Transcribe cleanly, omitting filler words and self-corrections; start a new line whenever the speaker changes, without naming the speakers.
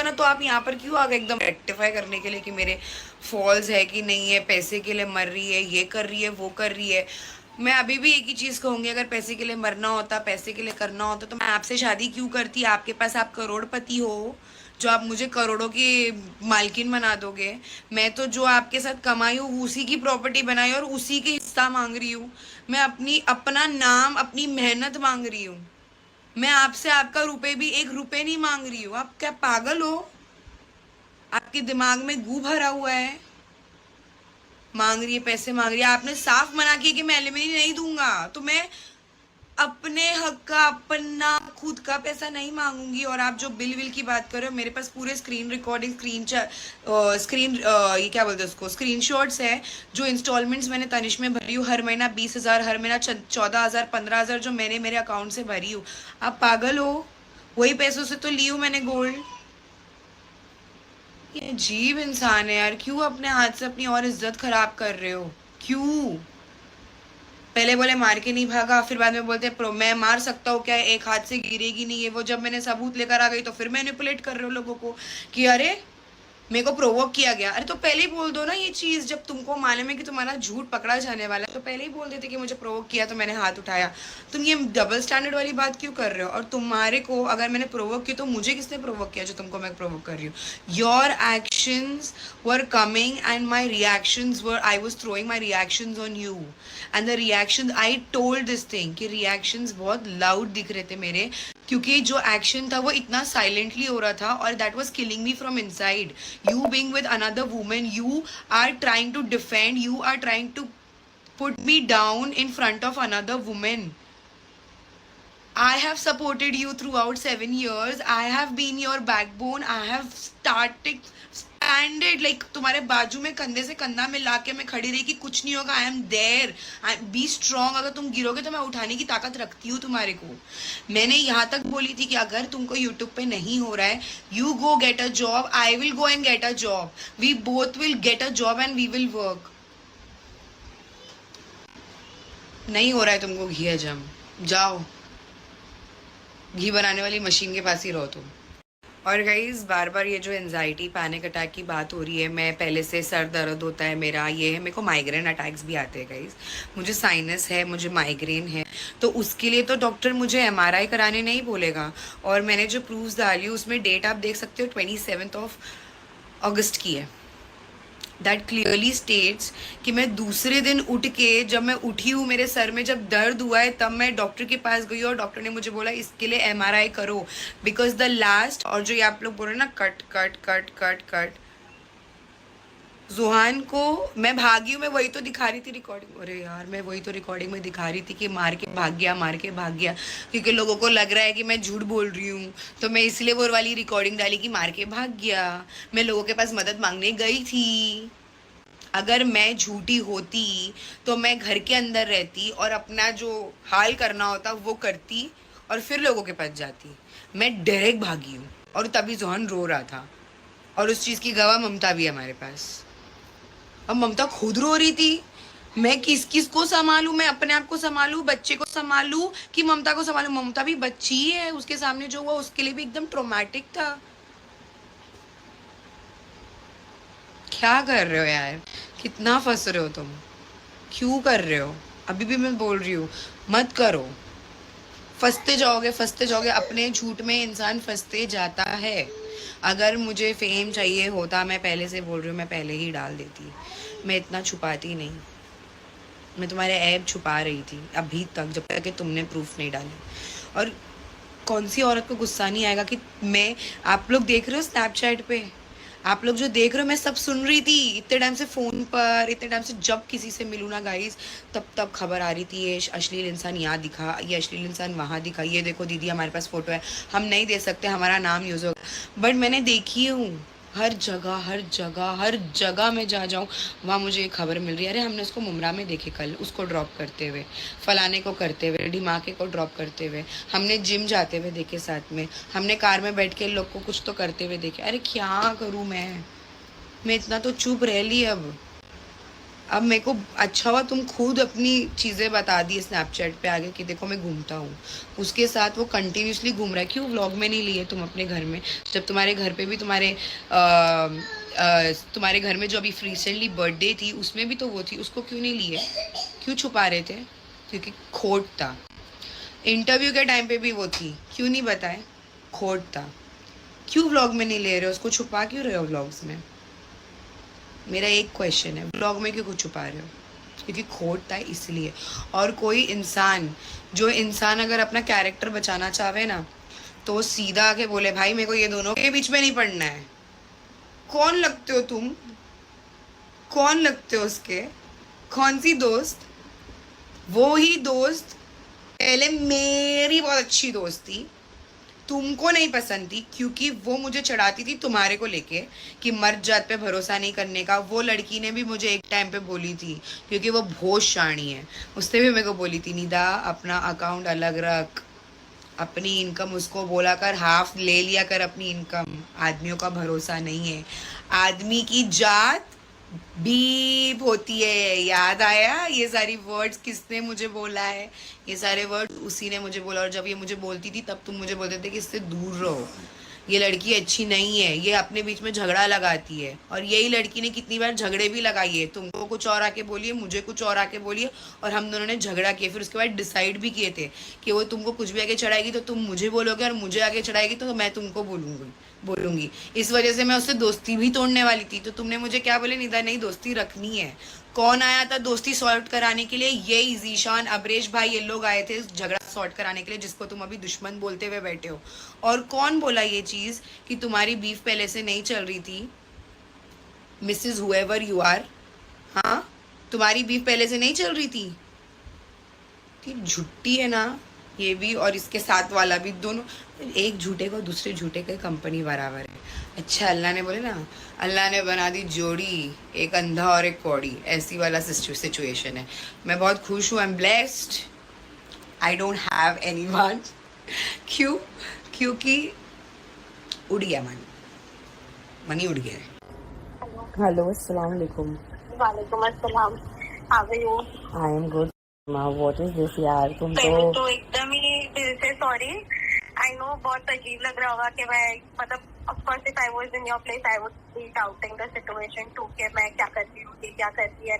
ना, तो आप यहाँ पर क्यों आ गए एकदम रेक्टिफाई करने के लिए कि मेरे फॉल्स है कि नहीं है, पैसे के लिए मर रही है, ये कर रही है, वो कर रही है। मैं अभी भी एक ही चीज कहूंगी, अगर पैसे के लिए मरना होता, पैसे के लिए करना होता, तो मैं आपसे शादी क्यों करती? आपके पास आप करोड़पति हो, जो आप मुझे करोड़ों की मालकिन बना दोगे। मैं तो जो आपके साथ कमाई हूँ उसी की प्रॉपर्टी बनाई और उसी के हिस्सा मांग रही हूँ। मैं अपना नाम, अपनी मेहनत मांग रही हूँ। मैं आपसे आपका रुपए भी, एक रुपए नहीं मांग रही हूँ। आप क्या पागल हो? आपके दिमाग में गू भरा हुआ है? मांग रही है, पैसे मांग रही है। आपने साफ मना किया कि मैं एलिमनी नहीं दूंगा, तो मैं अपने हक का, अपना खुद का पैसा नहीं मांगूंगी। और आप जो बिल विल की बात कर रहे हो, मेरे पास पूरे स्क्रीन रिकॉर्डिंग, स्क्रीन ये क्या बोलते हैं उसको, स्क्रीनशॉट्स है। जो इंस्टॉलमेंट्स मैंने तनिष में भरी हूँ, हर महीना 20,000, हर महीना 14,000, 15,000 जो मैंने मेरे अकाउंट से भरी हूँ। आप पागल हो? वही पैसों से तो ली हूँ मैंने गोल्ड। ये अजीब इंसान है यार। क्यों अपने हाथ से अपनी और इज्जत खराब कर रहे हो? क्यों? पहले बोले मार के नहीं भागा, फिर बाद में बोलते प्रो मैं मार सकता हूँ क्या, एक हाथ से गिरेगी नहीं है वो। जब मैंने सबूत लेकर आ गई तो फिर मैनिपुलेट कर रहे हो लोगों को कि अरे मेरे को प्रोवोक किया गया। अरे तो पहले ही बोल दो ना ये चीज, जब तुमको मालूम है कि तुम्हारा झूठ पकड़ा जाने वाला है, तो पहले ही बोल देते कि मुझे प्रोवोक किया तो मैंने हाथ उठाया। तुम ये डबल स्टैंडर्ड वाली बात क्यों कर रहे हो? और तुम्हारे को अगर मैंने प्रोवोक किया तो मुझे किसने प्रोवोक किया जो तुमको मैं प्रोवोक कर रही हूँ? Your actions were coming and my reactions were, I was throwing my reactions on you and the reaction, I told this thing कि रिएक्शंस बहुत लाउड दिख रहे थे मेरे, क्योंकि जो एक्शन था वो इतना साइलेंटली हो रहा था और that was killing me from inside. You being with another woman, you are trying to defend, you are trying to put me down in front of another woman. I have supported you throughout 7 years. I have been your backbone. I have standed like तुम्हारे बाजू में कंधे से कंधा मिला के मैं खड़ी रही कि कुछ नहीं होगा। I am there. Be strong. अगर तुम गिरोगे तो मैं उठाने की ताकत रखती हूँ तुम्हारे को। मैंने यहाँ तक बोली थी कि अगर तुमको YouTube पे नहीं हो रहा है, you go get a job. I will go and get a job. We both will get a job and we will work. नहीं हो रहा है तुमको घी हजम, जाओ घी बनाने वाली मशीन के पास ही रहो तुम। और गाइज बार बार ये जो एनजाइटी पैनिक अटैक की बात हो रही है, मैं पहले से सर दर्द होता है मेरा, ये है, मेरे को माइग्रेन अटैक्स भी आते हैं गाइज। मुझे साइनस है, मुझे माइग्रेन है, तो उसके लिए तो डॉक्टर मुझे एमआरआई कराने नहीं बोलेगा। और मैंने जो प्रूफ्स डाली उसमें डेट आप देख सकते हो 27 अगस्त की है। दैट क्लियरली स्टेट्स कि मैं दूसरे दिन उठ के, जब मैं उठी हूँ, मेरे सर में जब दर्द हुआ है, तब मैं डॉक्टर के पास गई और डॉक्टर ने मुझे बोला इसके लिए एमआरआई करो, बिकॉज द लास्ट। और जो ये आप लोग बोल रहे हैं ना cut cut cut cut cut, जुहान को मैं भागी हूँ, मैं वही तो दिखा रही थी रिकॉर्डिंग। अरे यार मैं वही तो रिकॉर्डिंग में दिखा रही थी कि मार के भाग गया, मार के भाग गया, क्योंकि लोगों को लग रहा है कि मैं झूठ बोल रही हूँ, तो मैं इसलिए वो वाली रिकॉर्डिंग डाली कि मार के भाग गया। मैं लोगों के पास मदद मांगने गई थी। अगर मैं झूठी होती तो मैं घर के अंदर रहती और अपना जो हाल करना होता वो करती और फिर लोगों के पास जाती। मैं डायरेक्ट भागी हूँ और तभी जोहन रो रहा था, और उस चीज़ की गवाह ममता भी है हमारे पास। अब ममता खुद रो रही थी। मैं किस किस को संभालूं? मैं अपने आप को संभालूं, बच्चे को संभालूं, कि ममता को संभालूं? ममता भी बच्ची ही है, उसके सामने जो हुआ उसके लिए भी एकदम ट्रोमैटिक था। क्या कर रहे हो यार? कितना फंस रहे हो तुम? क्यों कर रहे हो? अभी भी मैं बोल रही हूँ मत करो। फंसते जाओगे, फंसते जाओगे, अपने झूठ में इंसान फंसते जाता है। अगर मुझे फेम चाहिए होता, मैं पहले से बोल रही हूँ, मैं पहले ही डाल देती। मैं इतना छुपाती नहीं। मैं तुम्हारे ऐब छुपा रही थी अभी तक, जब तक कि तुमने प्रूफ नहीं डाले। और कौन सी औरत को गुस्सा नहीं आएगा कि मैं, आप लोग देख रहे हो स्नैपचैट पे, आप लोग जो देख रहे हो, मैं सब सुन रही थी इतने टाइम से फोन पर, इतने टाइम से जब किसी से मिलूँ ना गाइस, तब खबर आ रही थी ये अश्लील इंसान यहाँ दिखा, ये अश्लील इंसान वहाँ दिखा, ये देखो दीदी हमारे पास फोटो है, हम नहीं दे सकते, हमारा नाम यूज होगा। बट मैंने देखी हूँ हर जगह, हर जगह, हर जगह मैं जहाँ जाऊँ वहाँ मुझे एक खबर मिल रही है, अरे हमने उसको मुमरा में देखे कल, उसको ड्रॉप करते हुए, फलाने को करते हुए, ढिमाके को ड्रॉप करते हुए, हमने जिम जाते हुए देखे साथ में, हमने कार में बैठ के लोग को कुछ तो करते हुए देखे। अरे क्या करूँ मैं इतना तो चुप रह ली अब। अब मेरे को अच्छा हुआ तुम खुद अपनी चीज़ें बता दी स्नैपचैट पे आगे कि देखो मैं घूमता हूँ, उसके साथ वो कंटिन्यूसली घूम रहा है, क्यों व्लॉग में नहीं लिए तुम अपने घर में? जब तुम्हारे घर पे भी तुम्हारे घर में जो अभी रिसेंटली बर्थडे थी उसमें भी तो वो थी, उसको क्यों नहीं लिए? क्यों छुपा रहे थे? क्योंकि खोट था। इंटरव्यू के टाइम पे भी वो थी, क्यों नहीं बताए? खोट था। क्यों व्लॉग में नहीं ले रहे हो उसको, छुपा क्यों रहे हो व्लॉग्स में? मेरा एक क्वेश्चन है, ब्लॉग में क्यों कुछ छुपा रहे हो? क्योंकि खोट था इसलिए। और कोई इंसान, जो इंसान अगर अपना कैरेक्टर बचाना चाहे ना, तो वो सीधा आके बोले भाई मेरे को ये दोनों के बीच में नहीं पड़ना है। कौन लगते हो तुम? कौन लगते हो उसके? कौन सी दोस्त? वो ही दोस्त पहले मेरी बहुत अच्छी दोस्त थी, तुमको नहीं पसंद थी क्योंकि वो मुझे चढ़ाती थी तुम्हारे को लेके कि मर्द जात पे भरोसा नहीं करने का। वो लड़की ने भी मुझे एक टाइम पे बोली थी, क्योंकि वो बहुत शानी है, उसने भी मेरे को बोली थी निदा अपना अकाउंट अलग रख, अपनी इनकम उसको बोला कर हाफ ले लिया कर अपनी इनकम, आदमियों का भरोसा नहीं है, आदमी की जात बीप होती है। याद आया ये सारी वर्ड्स किसने मुझे बोला है? ये सारे वर्ड्स उसी ने मुझे बोला। और जब ये मुझे बोलती थी तब तुम मुझे बोलते थे कि इससे दूर रहो, ये लड़की अच्छी नहीं है, ये अपने बीच में झगड़ा लगाती है। और यही लड़की ने कितनी बार झगड़े भी लगाई है, तुमको कुछ और आके बोलिए, मुझे कुछ और आके बोलिए, और हम दोनों ने झगड़ा किया। फिर उसके बाद डिसाइड भी किए थे कि वो तुमको कुछ भी आगे चढ़ाएगी तो तुम मुझे बोलोगे, और मुझे आगे चढ़ाएगी तो मैं तुमको बोलूंगी। इस वजह से मैं उससे दोस्ती भी तोड़ने वाली थी, तो तुमने मुझे क्या बोले, निदा नहीं दोस्ती रखनी है। कौन आया था दोस्ती सॉल्व कराने के लिए? ये जीशान, अबरेश भाई, ये लोग आए थे झगड़ा सॉर्ट कराने के लिए, जिसको तुम अभी दुश्मन बोलते हुए बैठे हो। और कौन बोला ये चीज कि तुम्हारी बीफ पहले से नहीं चल रही थी? मिसेज हुएवर यू आर, हाँ, तुम्हारी बीफ पहले से नहीं चल रही थी? कि झुट्टी है ना ये भी, और इसके साथ वाला भी, दोनों एक झूठे को दूसरे झूठे के कंपनी बराबर है। अच्छा, अल्लाह ने बोले ना, अल्लाह ने बना दी जोड़ी, एक अंधा और एक कौड़ी, ऐसी वाला सिचुएशन है। मैं बहुत खुश हूँ, I am blessed, I don't have anyone. क्यों? क्योंकि उड़ गया मनी उड़ गया है।
हेलो।
हेलो, अस्सलाम वालेकुम।
वालेकुम अस्सलाम। How are you?
I am good. What is this यार, तुम
पहले
तो
तो एकदम ही दिल से सॉरी। आई नो बहुत अजीब लग रहा होगा कि मैं मतलब of course if I was in your place I would be doubting the situation too कि मैं क्या कर रही हूँ, ये क्या कर रही है।